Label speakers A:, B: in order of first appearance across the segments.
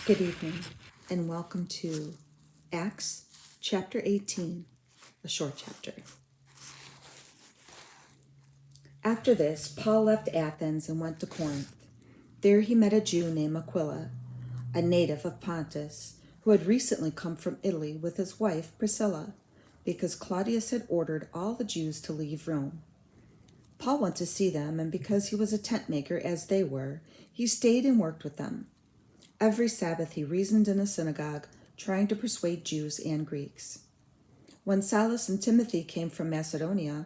A: Good evening, and welcome to Acts chapter 18, a short chapter. After this, Paul left Athens and went to Corinth. There he met a Jew named Aquila, a native of Pontus, who had recently come from Italy with his wife Priscilla, because Claudius had ordered all the Jews to leave Rome. Paul went to see them, and because he was a tent maker as they were, he stayed and worked with them. Every Sabbath he reasoned in the synagogue, trying to persuade Jews and Greeks. When Silas and Timothy came from Macedonia,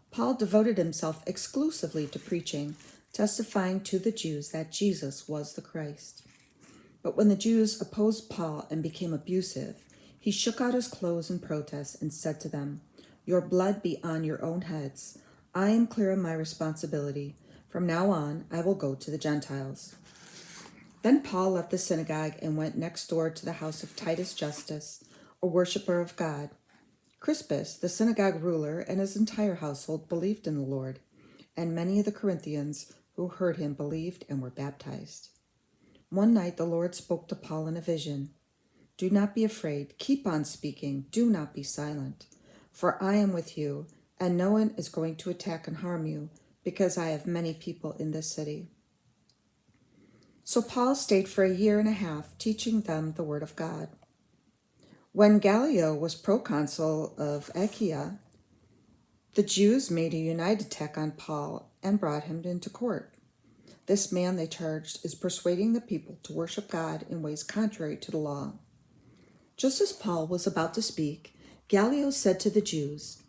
A: Paul devoted himself exclusively to preaching, testifying to the Jews that Jesus was the Christ. But when the Jews opposed Paul and became abusive, he shook out his clothes in protest and said to them, "Your blood be on your own heads. I am clear of my responsibility. From now on, I will go to the Gentiles." Then Paul left the synagogue and went next door to the house of Titus Justus, a worshiper of God. Crispus, the synagogue ruler, and his entire household believed in the Lord, and many of the Corinthians who heard him believed and were baptized. One night the Lord spoke to Paul in a vision. "Do not be afraid. Keep on speaking. Do not be silent. For I am with you, and no one is going to attack and harm you, because I have many people in this city." So Paul stayed for a year and a half, teaching them the word of God. When Gallio was proconsul of Achaia, the Jews made a united attack on Paul and brought him into court. This man, they charged, is persuading the people to worship God in ways contrary to the law. Just as Paul was about to speak, Gallio said to the Jews,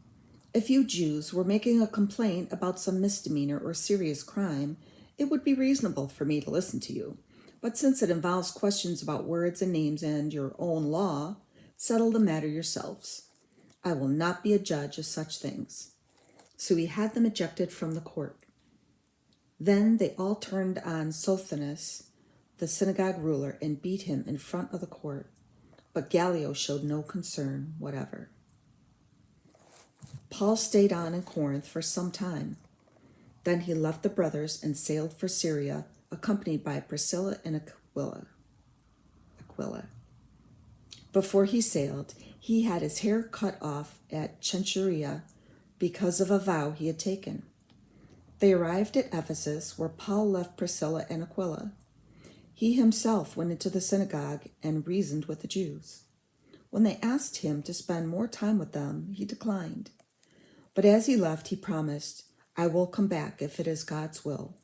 A: "If you Jews were making a complaint about some misdemeanor or serious crime, it would be reasonable for me to listen to you. But since it involves questions about words and names and your own law, settle the matter yourselves. I will not be a judge of such things." So he had them ejected from the court. Then they all turned on Sosthenes, the synagogue ruler, and beat him in front of the court. But Gallio showed no concern whatever. Paul stayed on in Corinth for some time. Then he left the brothers and sailed for Syria, accompanied by Priscilla and Aquila. Before he sailed, he had his hair cut off at Cenchrea because of a vow he had taken. They arrived at Ephesus, where Paul left Priscilla and Aquila. He himself went into the synagogue and reasoned with the Jews. When they asked him to spend more time with them, he declined. But as he left, he promised, "I will come back if it is God's will."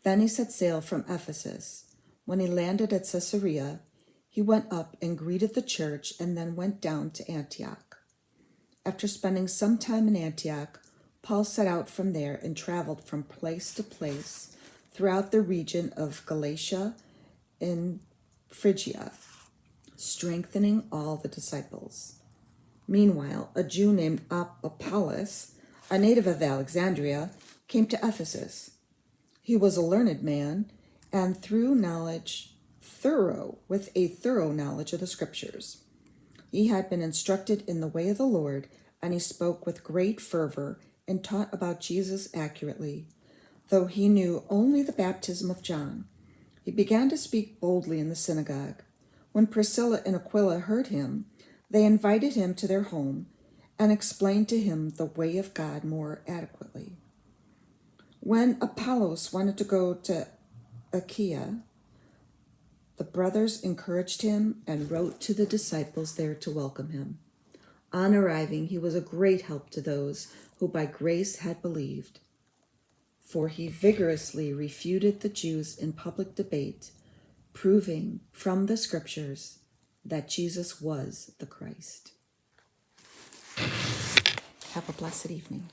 A: Then he set sail from Ephesus. When he landed at Caesarea, he went up and greeted the church and then went down to Antioch. After spending some time in Antioch, Paul set out from there and traveled from place to place throughout the region of Galatia and Phrygia, strengthening all the disciples. Meanwhile, a Jew named Apollos, a native of Alexandria, came to Ephesus. He was a learned man, and with a thorough knowledge of the Scriptures. He had been instructed in the way of the Lord, and he spoke with great fervor and taught about Jesus accurately. Though he knew only the baptism of John, he began to speak boldly in the synagogue. When Priscilla and Aquila heard him, they invited him to their home and explained to him the way of God more adequately. When Apollos wanted to go to Achaia, the brothers encouraged him and wrote to the disciples there to welcome him. On arriving, he was a great help to those who by grace had believed, for he vigorously refuted the Jews in public debate, proving from the Scriptures that Jesus was the Christ. Have a blessed evening.